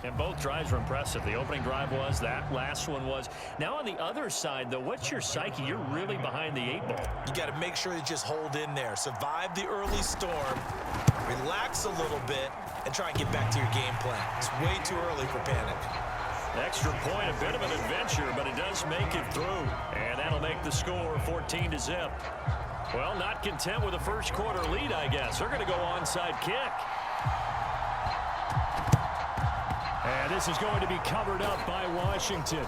And both drives were impressive. The opening drive was, that last one was. Now on the other side, though, what's your psyche? You're really behind the 8-ball. You got to make sure you just hold in there. Survive the early storm, relax a little bit, and try and get back to your game plan. It's way too early for panic. Extra point, a bit of an adventure, but it does make it through. And that'll make the score 14-0. Well, not content with a first quarter lead, I guess. They're going to go onside kick. And this is going to be covered up by Washington.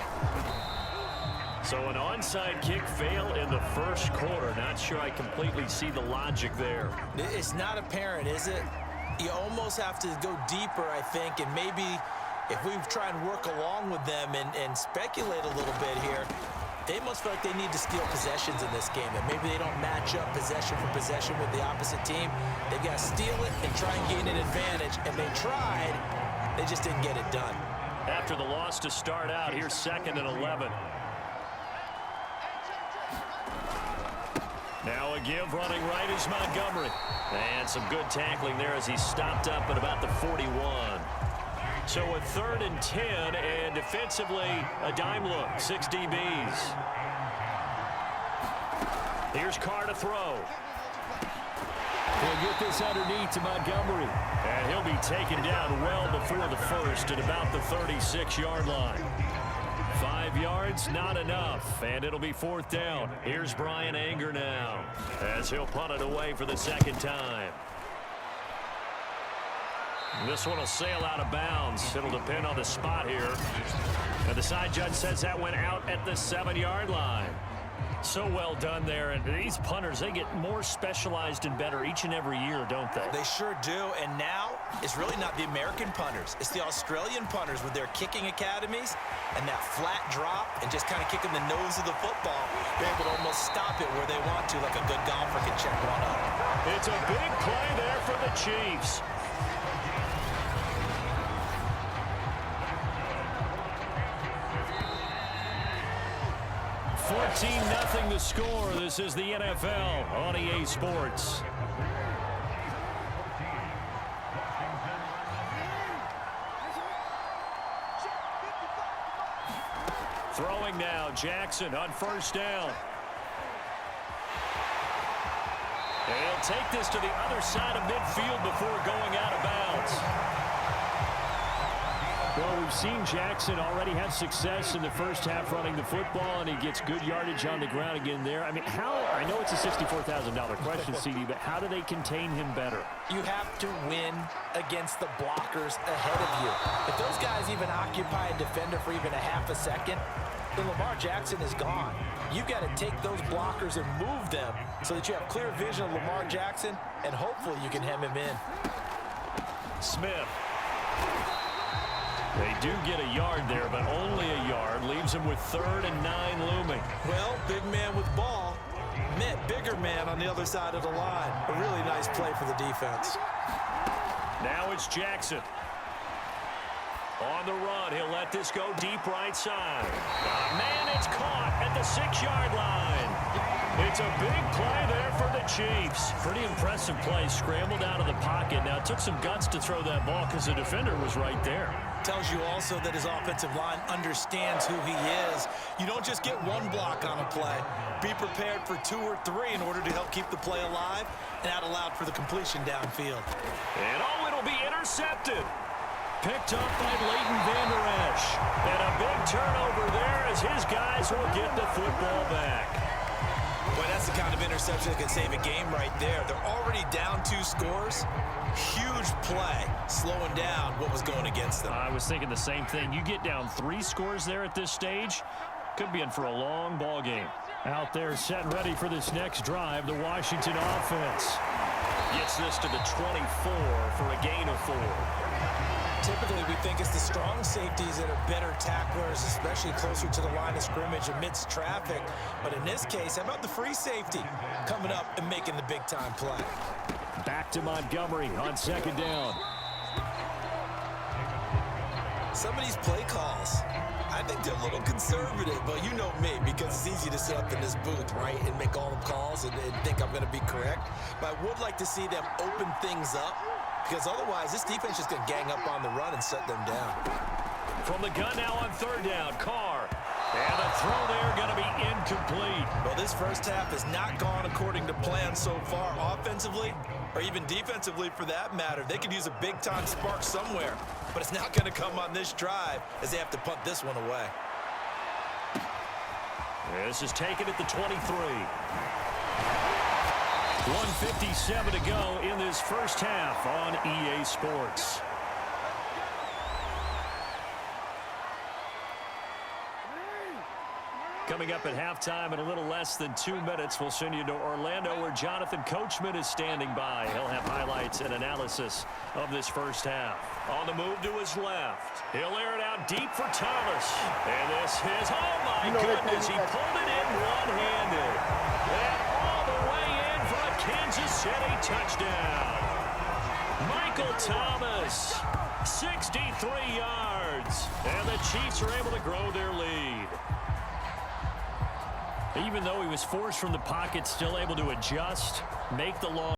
So an onside kick fail in the first quarter. Not sure I completely see the logic there. It's not apparent, is it? You almost have to go deeper, I think, and maybe if we try and work along with them and speculate a little bit here, they must feel like they need to steal possessions in this game, and maybe they don't match up possession for possession with the opposite team. They've got to steal it and try and gain an advantage, and they tried. They just didn't get it done. After the loss to start out, here's 2nd and 11. Now a give running right is Montgomery. And some good tackling there as he stopped up at about the 41. So a 3rd and 10, and defensively a dime look, 6 DBs. Here's Carr to throw. He'll get this underneath to Montgomery. And he'll be taken down well before the first at about the 36-yard line. 5 yards, not enough, and it'll be 4th down. Here's Brian Anger now as he'll punt it away for the 2nd time. This one will sail out of bounds. It'll depend on the spot here. And the side judge says that went out at the 7-yard line. So well done there. And these punters, they get more specialized and better each and every year, don't they? They sure do. And now it's really not the American punters. It's the Australian punters with their kicking academies and that flat drop and just kind of kicking the nose of the football. They're able to almost stop it where they want to, like a good golfer can check one up. It's a big play there for the Chiefs. Nothing to score. This is the NFL on EA Sports. Throwing now, Jackson on 1st down. They'll take this to the other side of midfield before going out of bounds. Well, we've seen Jackson already have success in the first half running the football, and he gets good yardage on the ground again there. I mean, I know it's a $64,000 question, CD, but how do they contain him better? You have to win against the blockers ahead of you. If those guys even occupy a defender for even a half a second, then Lamar Jackson is gone. You've got to take those blockers and move them so that you have clear vision of Lamar Jackson, and hopefully you can hem him in. Smith. They do get a yard there, but only a yard. Leaves them with 3rd and 9 looming. Well, big man with ball met bigger man on the other side of the line. A really nice play for the defense. Now it's Jackson. On the run, he'll let this go deep right side. Man, it's caught at the 6-yard line. It's a big play there for the Chiefs. Pretty impressive play. Scrambled out of the pocket. Now, it took some guts to throw that ball because the defender was right there. Tells you also that his offensive line understands who he is. You don't just get one block on a play. Be prepared for 2 or 3 in order to help keep the play alive and out allowed for the completion downfield. And it'll be intercepted. Picked up by Leighton Vander Esch. And a big turnover there as his guys will get the football back. Boy, that's the kind of interception that can save a game right there. They're already down 2 scores. Huge play, slowing down what was going against them. I was thinking the same thing. You get down 3 scores there at this stage, could be in for a long ball game. Out there set and ready for this next drive, the Washington offense. Gets this to the 24 for a gain of 4. Typically, we think it's the strong safeties that are better tacklers, especially closer to the line of scrimmage amidst traffic. But in this case, how about the free safety coming up and making the big-time play? Back to Montgomery on 2nd down. Some of these play calls, I think they're a little conservative, but you know me, because it's easy to sit up in this booth, right, and make all the calls and think I'm going to be correct. But I would like to see them open things up because otherwise this defense is going to gang up on the run and set them down. From the gun now on third down, Carr. And the throw there going to be incomplete. Well, this first half has not gone according to plan so far offensively, or even defensively for that matter. They could use a big-time spark somewhere, but it's not going to come on this drive as they have to punt this one away. This is taken at the 23. 1:57 to go in this first half on EA Sports. Coming up at halftime in a little less than 2 minutes, we'll send you to Orlando where Jonathan Coachman is standing by. He'll have highlights and analysis of this first half. On the move to his left. He'll air it out deep for Thomas. And this is, oh my goodness, he pulled it in one-handed. And all the way in for a Kansas City touchdown. Michael Thomas, 63 yards. And the Chiefs are able to grow their lead. Even though he was forced from the pocket, still able to adjust, make the long